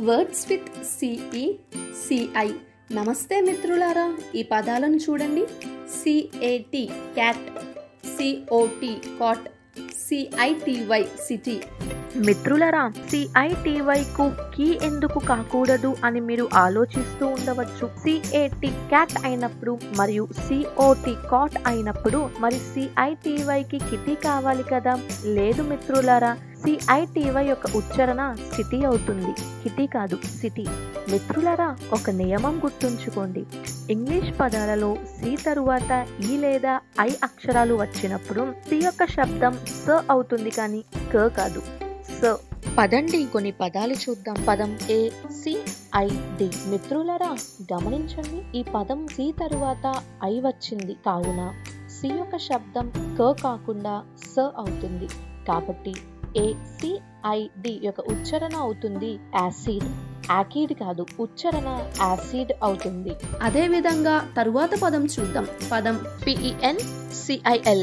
Words with CE నమస్తే మిత్రులారా, ఈ పదాలను చూడండి. CAT cat, COT cot, CITY city. మిత్రులరా, CITY కు కీ ఎందుకు కాకూడదు అని మీరు ఆలోచిస్తూ ఉండవచ్చు. CAT క్యాట్ అయినప్పుడు మరియు COT కాట్ అయినప్పుడు మరి CITY కి కిటీ కావాలి కదా? లేదు మిత్రులారా, CITY యొక్క ఉచ్చారణ సిటీ అవుతుంది, కిటీ కాదు, సిటీ. మిత్రులారా, ఒక నియమం గుర్తుంచుకోండి. ఇంగ్లీష్ పదాలలో సి తరువాత ఈ లేదా ఐ అక్షరాలు వచ్చినప్పుడు సి యొక్క శబ్దం స అవుతుంది, కానీ క కాదు, స. పదండి కొన్ని పదాలు చూద్దాం. పదం ACID. మిత్రులారా గమనించండి, ఈ పదం సి తరువాత ఐ వచ్చింది కావున సి యొక్క శబ్దం క కాకుండా స అవుతుంది. కాబట్టి ACID యొక్క ఉచ్చారణ అవుతుంది యాసిడ్, యాకిడ్ కాదు, ఉచ్చారణ యాసిడ్ అవుతుంది. అదే విధంగా తరువాత పదం చూద్దాం. పదం PENCIL.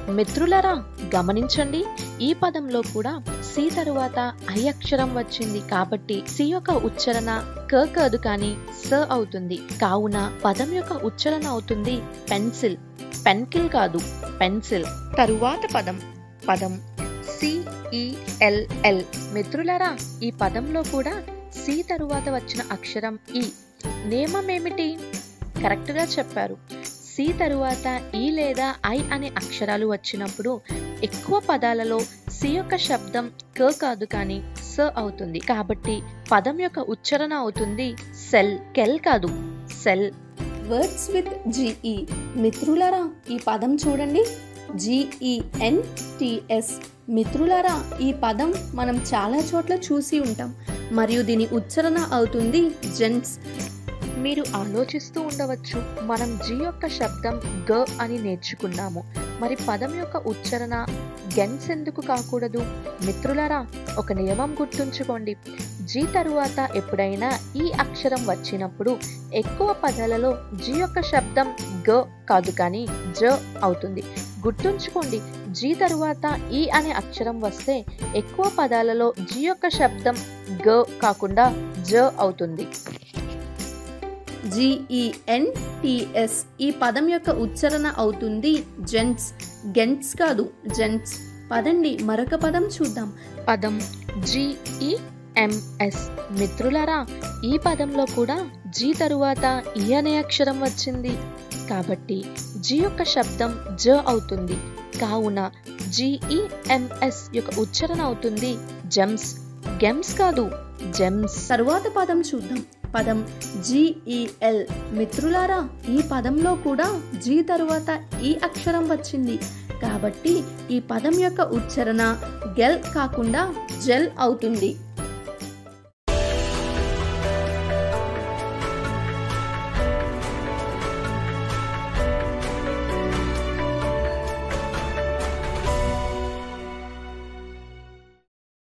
మిత్రులారా గమనించండి, ఈ పదంలో కూడా సి తరువాత ఐ అక్షరం వచ్చింది కాబట్టి సి యొక్క ఉచ్చారణ క కాదు కానీ స అవుతుంది. కావున పదం యొక్క ఉచ్చారణ అవుతుంది పెన్సిల్, పెన్కిల్ కాదు, పెన్సిల్. తరువాత పదం CELL. మిత్రులారా, ఈ పదంలో కూడా సి తరువాత వచ్చిన అక్షరం ఈ. నియమం ఏమిటి? కరెక్ట్ గా చెప్పారు. సి తరువాత ఈ లేదా ఐ అనే అక్షరాలు వచ్చినప్పుడు ఎక్కువ పదాలలో సి యొక్క శబ్దం క కాదు కానీ స అవుతుంది. కాబట్టి పదం యొక్క ఉచ్చారణ అవుతుంది సెల్, కెల్ కాదు, సెల్. Words with GE. మిత్రులారా, ఈ పదం చూడండి. GENTS. మిత్రులారా, ఈ పదం మనం చాలా చోట్ల చూసి ఉంటాం మరియు దీని ఉచ్చారణ అవుతుంది జెంట్స్. మీరు ఆలోచిస్తూ ఉండవచ్చు, మనం జి యొక్క శబ్దం గ అని నేర్చుకున్నాము, మరి పదం యొక్క ఉచ్చారణ గెన్స్ ఎందుకు కాకూడదు? మిత్రులారా, ఒక నియమం గుర్తుంచుకోండి. జి తరువాత ఎప్పుడైనా ఈ అక్షరం వచ్చినప్పుడు ఎక్కువ పదాలలో జి యొక్క శబ్దం గ కాదు కానీ జ అవుతుంది. గుర్తుంచుకోండి, జి తరువాత ఈ అనే అక్షరం వస్తే ఎక్కువ పదాలలో జి యొక్క శబ్దం గ కాకుండా జ అవుతుంది. GENTS. ఈ పదం యొక్క ఉచ్చారణ అవుతుంది జెంట్స్, గెంట్స్ కాదు, జెంట్స్. పదండి మరొక పదం చూద్దాం. పదం GEMS. మిత్రులారా, ఈ పదంలో కూడా జి తరువాత ఈ అనే అక్షరం వచ్చింది కాబట్టి జి యొక్క శబ్దం జ అవుతుంది. కావున GEMS యొక్క ఉచ్చారణ అవుతుంది జెమ్స్, గెమ్స్ కాదు, జెమ్స్. తరువాత పదం చూద్దాం. పదం GEL. మిత్రులారా, ఈ పదంలో కూడా జి తరువాత ఈ అక్షరం వచ్చింది కాబట్టి ఈ పదం యొక్క ఉచ్చారణ గెల్ కాకుండా జెల్ అవుతుంది.